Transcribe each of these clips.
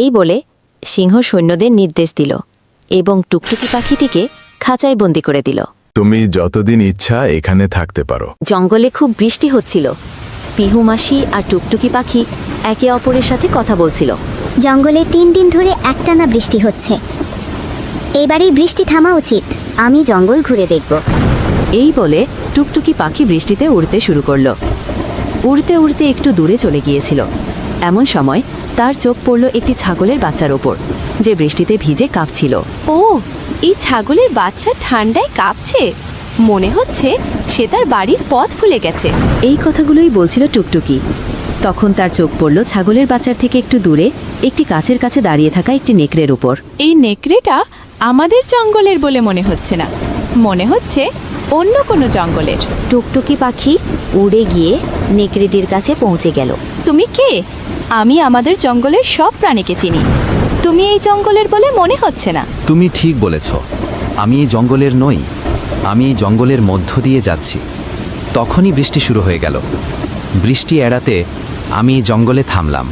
এই বলে সিংহ সৈন্যদের নির্দেশ দিল এবং টুকটুকি পাখিটিকে খাঁচায় বন্দি করে দিল। তুমি যতদিন ইচ্ছা এখানে থাকতে পারো। জঙ্গলে খুব বৃষ্টি হচ্ছিল। পিহু মাসি আর টুকটুকি পাখি একে অপরের সাথে কথা বলছিল। জঙ্গলে 3 দিন ধরে একটানা বৃষ্টি হচ্ছে। এবারেই বৃষ্টি থামা উচিত। আমি জঙ্গল ঘুরে দেখব। এই বলে টুকটুকি পাখি বৃষ্টিতে উড়তে শুরু করলো। উড়তে উড়তে একটু দূরে চলে গিয়েছিল। এমন সময় তার চোখ পড়ল একটি ছাগলের বাচ্চার ওপর, যে বৃষ্টিতে ভিজে কাঁপছিল। ও, এই ছাগলের বাচ্চা ঠান্ডায় কাঁপছে। মনে হচ্ছে সে তার বাড়ির পথ ভুলে গেছে। এই কথাগুলোই বলছিল টুকটুকি। তখন তার চোখ পড়ল ছাগলের বাচ্চার থেকে একটু দূরে একটি গাছের কাছে দাঁড়িয়ে থাকা একটি নেকড়ের উপর। এই নেকড়েটা আমাদের জঙ্গলের বলে মনে হচ্ছে না, মনে হচ্ছে অন্য কোনো জঙ্গলের। টুকটুকি পাখি উড়ে গিয়ে নেকড়েটির কাছে পৌঁছে গেল। তুমি কে? আমি আমাদের জঙ্গলের সব প্রাণীকে চিনি। তুমি এই জঙ্গলের বলে মনে হচ্ছে না। তুমি ঠিক বলেছ, আমি এই জঙ্গলের নই। আমি এই জঙ্গলের মধ্য দিয়ে যাচ্ছি। তখনই বৃষ্টি শুরু হয়ে গেল। বৃষ্টি এড়াতে আমি এই জঙ্গলে থামলাম।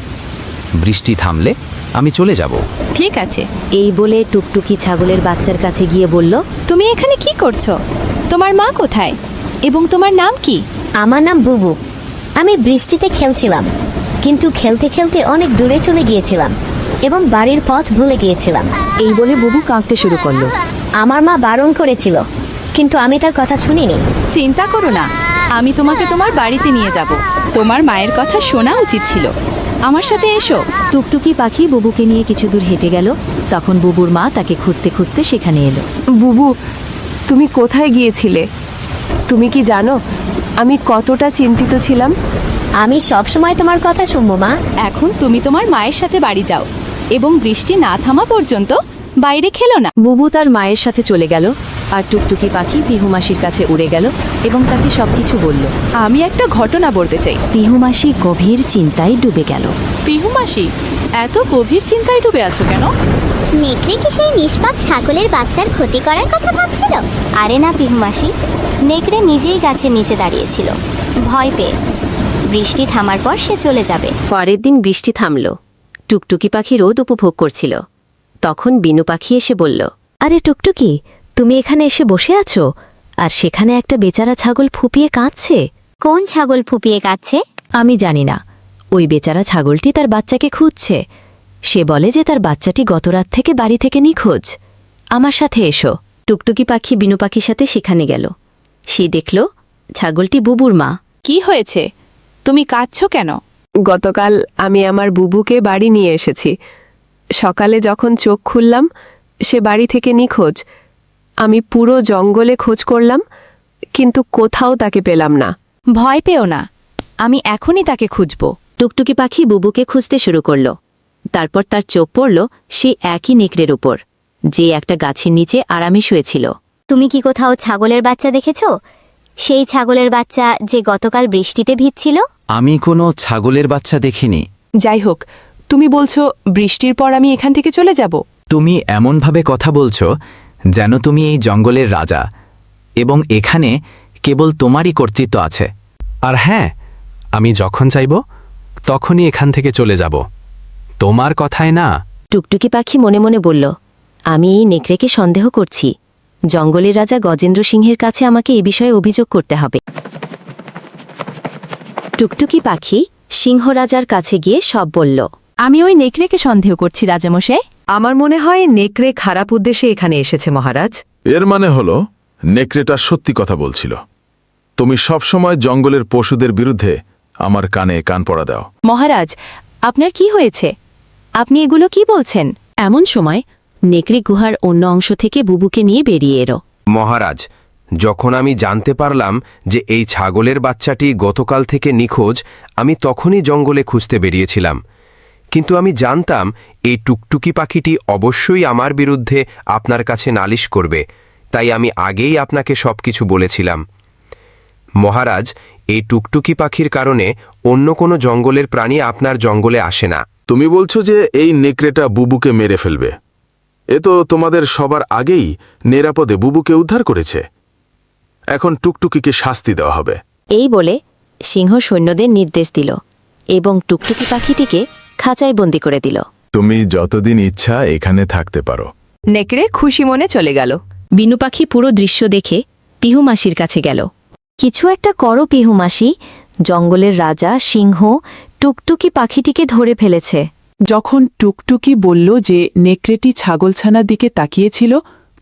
বৃষ্টি থামলে আমি চলে যাব। ঠিক আছে। এই বলে টুকটুকি ছাগলের বাচ্চার কাছে গিয়ে বলল, তুমি এখানে কি করছো? তোমার মা কোথায় এবং তোমার নাম কি? আমার নাম বুবু। আমি বৃষ্টিতে খেলছিলাম, কিন্তু খেলতে খেলতে অনেক দূরে চলে গিয়েছিলাম এবং বাড়ির পথ ভুলে গিয়েছিলাম। এই বলে বুবু কাঁদতে শুরু করলো। আমার মা বারণ করেছিল, কিন্তু আমি তার কথা শুনিনি। চিন্তা করো না, আমি তোমাকে তোমার বাড়িতে নিয়ে যাব। তোমার মায়ের কথা শোনা উচিত ছিল। আমার সাথে এসো। টুকটুকি পাখি বুবুকে নিয়ে কিছু দূর হেঁটে গেল। তখন বুবুর মা তাকে খুঁজতে খুঁজতে সেখানে এলো। বুবু, তুমি কোথায় গিয়েছিলে? তুমি কি জানো আমি কতটা চিন্তিত ছিলাম? আমি সব সময় তোমার কথা শুনবো মা। এখন তুমি তোমার মায়ের সাথে বাড়ি যাও এবং বৃষ্টি না থামা পর্যন্ত বাইরে খেলো না। বুবু তার মায়ের সাথে চলে গেল আর টুকটুকি পাখি পিহু মাসির কাছে উড়ে গেল এবং তাকে সবকিছু বলল। আমি একটা ঘটনা বলতে চাই। পিহু মাসি গভীর চিন্তায় ডুবে গেল। পিহু মাসি, এত গভীর চিন্তায় ডুবে আছো কেন? নেকড়ে কি সেই নিষ্পাপ ছাগলের বাচ্চার ক্ষতি করার কথা ভাবছিল? আরে না পিহু মাসি, নেকড়ে নিজেই গাছের নিচে দাঁড়িয়েছিল, ভয় পেয়ে। বৃষ্টি থামার পর সে চলে যাবে। পরের দিন বৃষ্টি থামল। টুকটুকি পাখি রোদ উপভোগ করছিল। তখন বিনু পাখি এসে বলল, আরে টুকটুকি, তুমি এখানে এসে বসে আছো আর সেখানে একটা বেচারা ছাগল ফুপিয়ে কাঁদছে। কোন ছাগল ফুপিয়ে কাঁদছে? আমি জানি না। ওই বেচারা ছাগলটি তার বাচ্চাকে খুঁজছে। সে বলে যে তার বাচ্চাটি গতরাত থেকে বাড়ি থেকে নিখোঁজ। আমার সাথে এসো। টুকটুকি পাখি বিনু পাখির সাথে সেখানে গেল। সে দেখল ছাগলটি বুবুর মা। কি হয়েছে? তুমি কাঁদছো কেন? গতকাল আমি আমার বুবুকে বাড়ি নিয়ে এসেছি। সকালে যখন চোখ খুললাম, সে বাড়ি থেকে নিখোঁজ। আমি পুরো জঙ্গলে খোঁজ করলাম, কিন্তু কোথাও তাকে পেলাম না। ভয় পেও না, আমি এখনই তাকে খুঁজব। টুকটুকি পাখি বুবুকে খুঁজতে শুরু করল। তারপর তার চোখ পড়ল সেই একই নেকড়ের উপর, যে একটা গাছের নিচে আরামে শুয়েছিল। তুমি কি কোথাও ছাগলের বাচ্চা দেখেছো? সেই ছাগলের বাচ্চা যে গতকাল বৃষ্টিতে ভিজছিল? আমি কোনো ছাগলের বাচ্চা দেখিনি। যাই হোক, তুমি বলছো বৃষ্টির পর আমি এখান থেকে চলে যাব? তুমি এমনভাবে কথা বলছো যেন তুমি এই জঙ্গলের রাজা এবং এখানে কেবল তোমারই কর্তৃত্ব আছে। আর হ্যাঁ, আমি যখন চাইব তখনই এখান থেকে চলে যাব, তোমার কথায় না। টুকটুকি পাখি মনে মনে বলল, আমি এই নেকড়েকে সন্দেহ করছি। জঙ্গলের রাজা গজেন্দ্র সিংহের কাছে আমাকে এ বিষয়ে অভিযোগ করতে হবে। টুকটুকি পাখি সিংহ রাজার কাছে গিয়ে সব বলল। আমি ওই নেকড়েকে সন্দেহ করছি রাজামশাই। আমার মনে হয় নেকড়ে খারাপ উদ্দেশ্যে এখানে এসেছে মহারাজ। এর মানে হলো নেকড়েটা সত্যি কথা বলছিল। তুমি সবসময় জঙ্গলের পশুদের বিরুদ্ধে আমার কানে কান পড়া দাও। মহারাজ, আপনার কি হয়েছে? আপনি এগুলো কি বলছেন? এমন সময় নেকড়ে গুহার অন্য অংশ থেকে বুবুকে নিয়ে বেরিয়ে এলো। মহারাজ, যখন আমি জানতে পারলাম যে এই ছাগলের বাচ্চাটি গতকাল থেকে নিখোঁজ, আমি তখনই জঙ্গলে খুঁজতে বেরিয়েছিলাম। কিন্তু আমি জানতাম এই টুকটুকি পাখিটি অবশ্যই আমার বিরুদ্ধে আপনার কাছে নালিশ করবে, তাই আমি আগেই আপনাকে সবকিছু বলেছিলাম। মহারাজ, এই টুকটুকি পাখির কারণে অন্য কোনো জঙ্গলের প্রাণী আপনার জঙ্গলে আসে না। তুমি বলছো যে এই নেকড়েটা বুবুকে মেরে ফেলবে? এ তো তোমাদের সবার আগেই নিরাপদে বুবুকে উদ্ধার করেছে। এখন টুকটুকিকে শাস্তি দেওয়া হবে। এই বলে সিংহ সৈন্যদের নির্দেশ দিল এবং টুকটুকি পাখিটিকে খাঁচায় বন্দি করে দিল। তুমি যতদিন ইচ্ছা এখানে থাকতে পারো। নেকড়ে খুশি মনে চলে গেল। বিনু পাখি পুরো দৃশ্য দেখে পিহু মাসির কাছে গেল। কিছু একটা করো পিহু মাসি, জঙ্গলের রাজা সিংহ টুকটুকি পাখিটিকে ধরে ফেলেছে। যখন টুকটুকি বলল যে নেকড়েটি ছাগলছানার দিকে তাকিয়েছিল,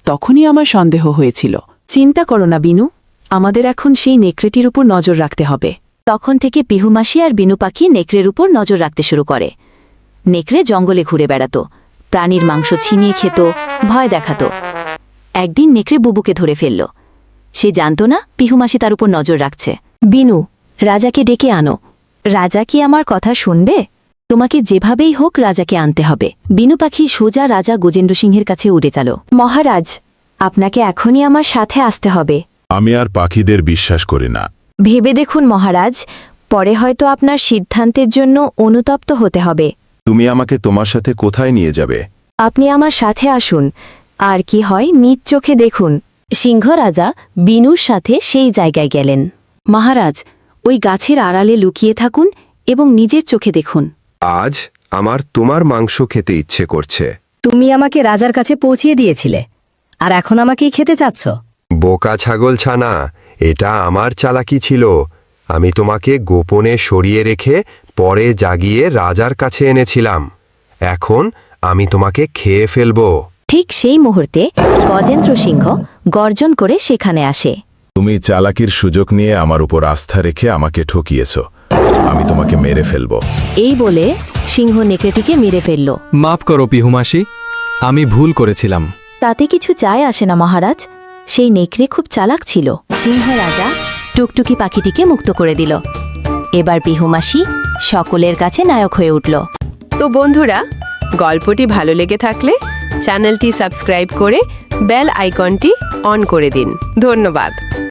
তখনই আমার সন্দেহ হয়েছিল। চিন্তা করো না বিনু, আমাদের এখন সেই নেকড়েটির উপর নজর রাখতে হবে। তখন থেকে পিহু মাসি আর বিনু পাখি নেকড়ের উপর নজর রাখতে শুরু করে। নেকড়ে জঙ্গলে ঘুরে বেড়াত, প্রাণীর মাংস ছিনিয়ে খেত, ভয় দেখাত। একদিন নেকড়ে বুবুকে ধরে ফেলল। সে জানত না পিহু মাসি তার উপর নজর রাখছে। বিনু, রাজাকে ডেকে আনো। রাজা কি আমার কথা শুনবে? তোমাকে যেভাবেই হোক রাজাকে আনতে হবে। বিনু পাখি সোজা রাজা গজেন্দ্র সিংহের কাছে উড়ে গেল। মহারাজ, আপনাকে এখনই আমার সাথে আসতে হবে। আমি আর পাখিদের বিশ্বাস করি না। ভেবে দেখুন মহারাজ, পরে হয়তো আপনার সিদ্ধান্তের জন্য অনুতপ্ত হতে হবে। তুমি আমাকে তোমার সাথে কোথায় নিয়ে যাবে? আপনি আমার সাথে আসুন, আর কি হয় নিজ চোখে দেখুন। সিংহ রাজা বিনুর সাথে সেই জায়গায় গেলেন। মহারাজ, ওই গাছের আড়ালে লুকিয়ে থাকুন এবং নিজের চোখে দেখুন। আজ আমার তোমার মাংস খেতে ইচ্ছে করছে। তুমি আমাকে রাজার কাছে পৌঁছিয়ে দিয়েছিলে, আর এখন আমাকেই খেতে চাচ্ছ? বোকা ছাগল ছানা, এটা আমার চালাকি ছিল। আমি তোমাকে গোপনে সরিয়ে রেখে পরে জাগিয়ে রাজার কাছে এনেছিলাম। এখন আমি তোমাকে খেয়ে ফেলব। ঠিক সেই মুহূর্তে গজেন্দ্র সিংহ গর্জন করে সেখানে আসে। তুমি চালাকির সুযোগ নিয়ে আমার উপর আস্থা রেখে আমাকে ঠকিয়েছ। আমি তোমাকে মেরে ফেলব। এই বলে সিংহ নেকড়েটিকে মেরে ফেলল। মাফ করো পিহু মাসি, আমি ভুল করেছিলাম। তাতে কিছু যায় আসে না মহারাজ, সেই নেকড়ে খুব চালাক ছিল। সিংহ রাজা টুকটুকি পাখিটিকে মুক্ত করে দিল। এবার পিহু মাসি সকলের কাছে নায়ক হয়ে উঠল। তো বন্ধুরা, গল্পটি ভালো লেগে থাকলে চ্যানেলটি সাবস্ক্রাইব করে বেল আইকনটি অন করে দিন। ধন্যবাদ।